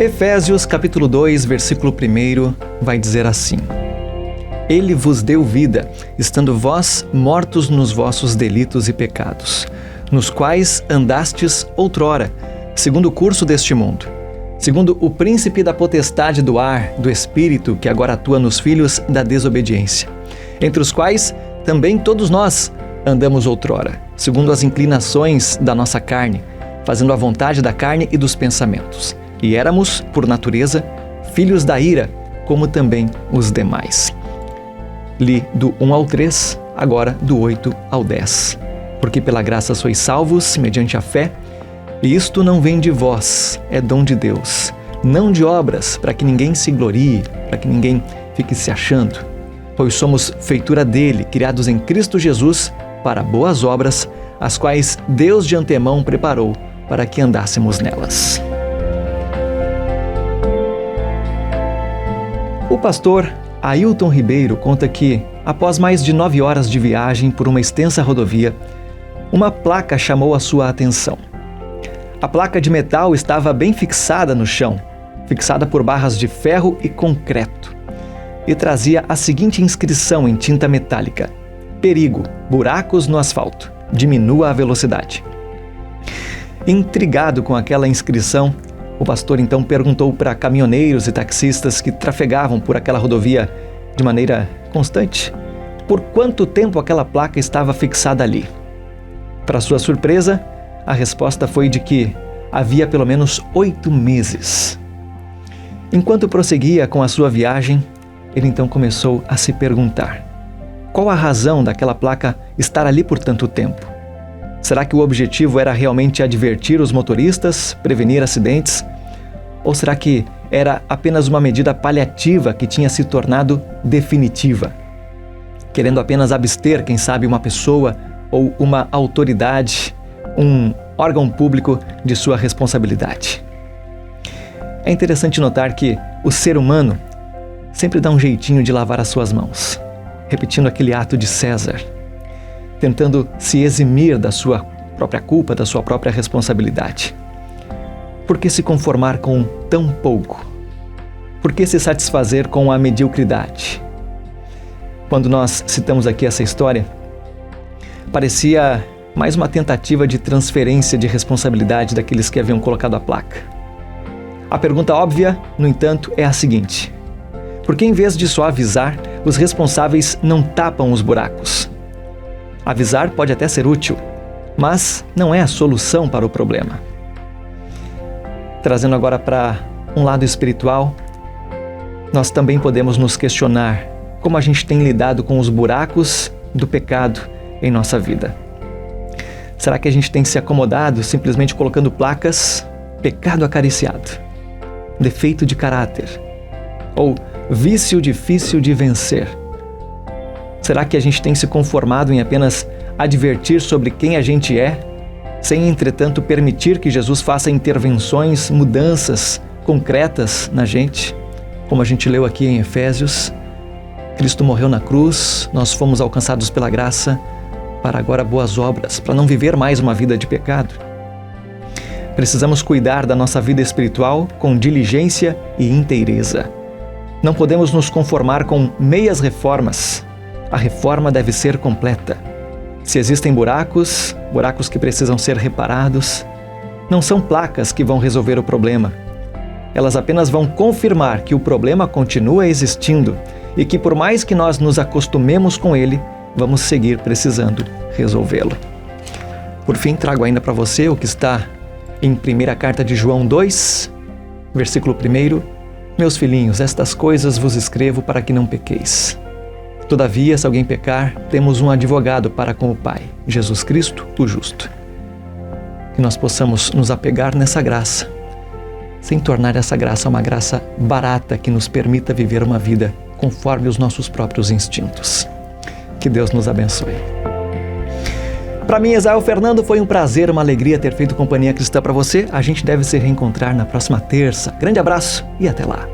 Efésios capítulo 2, versículo 1 vai dizer assim: Ele vos deu vida, estando vós mortos nos vossos delitos e pecados, nos quais andastes outrora, segundo o curso deste mundo, segundo o príncipe da potestade do ar, do espírito que agora atua nos filhos da desobediência, entre os quais também todos nós andamos outrora, segundo as inclinações da nossa carne, fazendo a vontade da carne e dos pensamentos. E éramos, por natureza, filhos da ira, como também os demais. Li do 1 ao 3, agora do 8 ao 10. Porque pela graça sois salvos, mediante a fé, e isto não vem de vós, é dom de Deus, não de obras, para que ninguém se glorie, para que ninguém fique se achando. Pois somos feitura dele, criados em Cristo Jesus, para boas obras, as quais Deus de antemão preparou para que andássemos nelas. O pastor Ailton Ribeiro conta que, após mais de 9 horas de viagem por uma extensa rodovia, uma placa chamou a sua atenção. A placa de metal estava bem fixada no chão, fixada por barras de ferro e concreto, e trazia a seguinte inscrição em tinta metálica: perigo, buracos no asfalto, diminua a velocidade. Intrigado com aquela inscrição, o pastor então perguntou para caminhoneiros e taxistas que trafegavam por aquela rodovia de maneira constante por quanto tempo aquela placa estava fixada ali. Para sua surpresa, a resposta foi de que havia pelo menos 8 meses. Enquanto prosseguia com a sua viagem, ele então começou a se perguntar: qual a razão daquela placa estar ali por tanto tempo? Será que o objetivo era realmente advertir os motoristas, prevenir acidentes? Ou será que era apenas uma medida paliativa que tinha se tornado definitiva, querendo apenas abster, quem sabe, uma pessoa ou uma autoridade, um órgão público de sua responsabilidade? É interessante notar que o ser humano sempre dá um jeitinho de lavar as suas mãos, repetindo aquele ato de César, tentando se eximir da sua própria culpa, da sua própria responsabilidade. Por que se conformar com tão pouco? Por que se satisfazer com a mediocridade? Quando nós citamos aqui essa história, parecia mais uma tentativa de transferência de responsabilidade daqueles que haviam colocado a placa. A pergunta óbvia, no entanto, é a seguinte: por que em vez de só avisar, os responsáveis não tapam os buracos? Avisar pode até ser útil, mas não é a solução para o problema. Trazendo agora para um lado espiritual, nós também podemos nos questionar como a gente tem lidado com os buracos do pecado em nossa vida. Será que a gente tem se acomodado simplesmente colocando placas pecado acariciado, defeito de caráter ou vício difícil de vencer? Será que a gente tem se conformado em apenas advertir sobre quem a gente é, sem, entretanto, permitir que Jesus faça intervenções, mudanças concretas na gente? Como a gente leu aqui em Efésios, Cristo morreu na cruz, nós fomos alcançados pela graça para agora boas obras, para não viver mais uma vida de pecado. Precisamos cuidar da nossa vida espiritual com diligência e inteireza. Não podemos nos conformar com meias reformas. A reforma deve ser completa. Se existem buracos que precisam ser reparados, não são placas que vão resolver o problema. Elas apenas vão confirmar que o problema continua existindo e que, por mais que nós nos acostumemos com ele, vamos seguir precisando resolvê-lo. Por fim, trago ainda para você o que está em 1ª carta de João 2, versículo 1: Meus filhinhos, estas coisas vos escrevo para que não pequeis. Todavia, se alguém pecar, temos um advogado para com o Pai, Jesus Cristo, o justo. Que nós possamos nos apegar nessa graça, sem tornar essa graça uma graça barata que nos permita viver uma vida conforme os nossos próprios instintos. Que Deus nos abençoe. Para mim, Esael Fernando, foi um prazer, uma alegria ter feito companhia cristã para você. A gente deve se reencontrar na próxima terça. Grande abraço e até lá.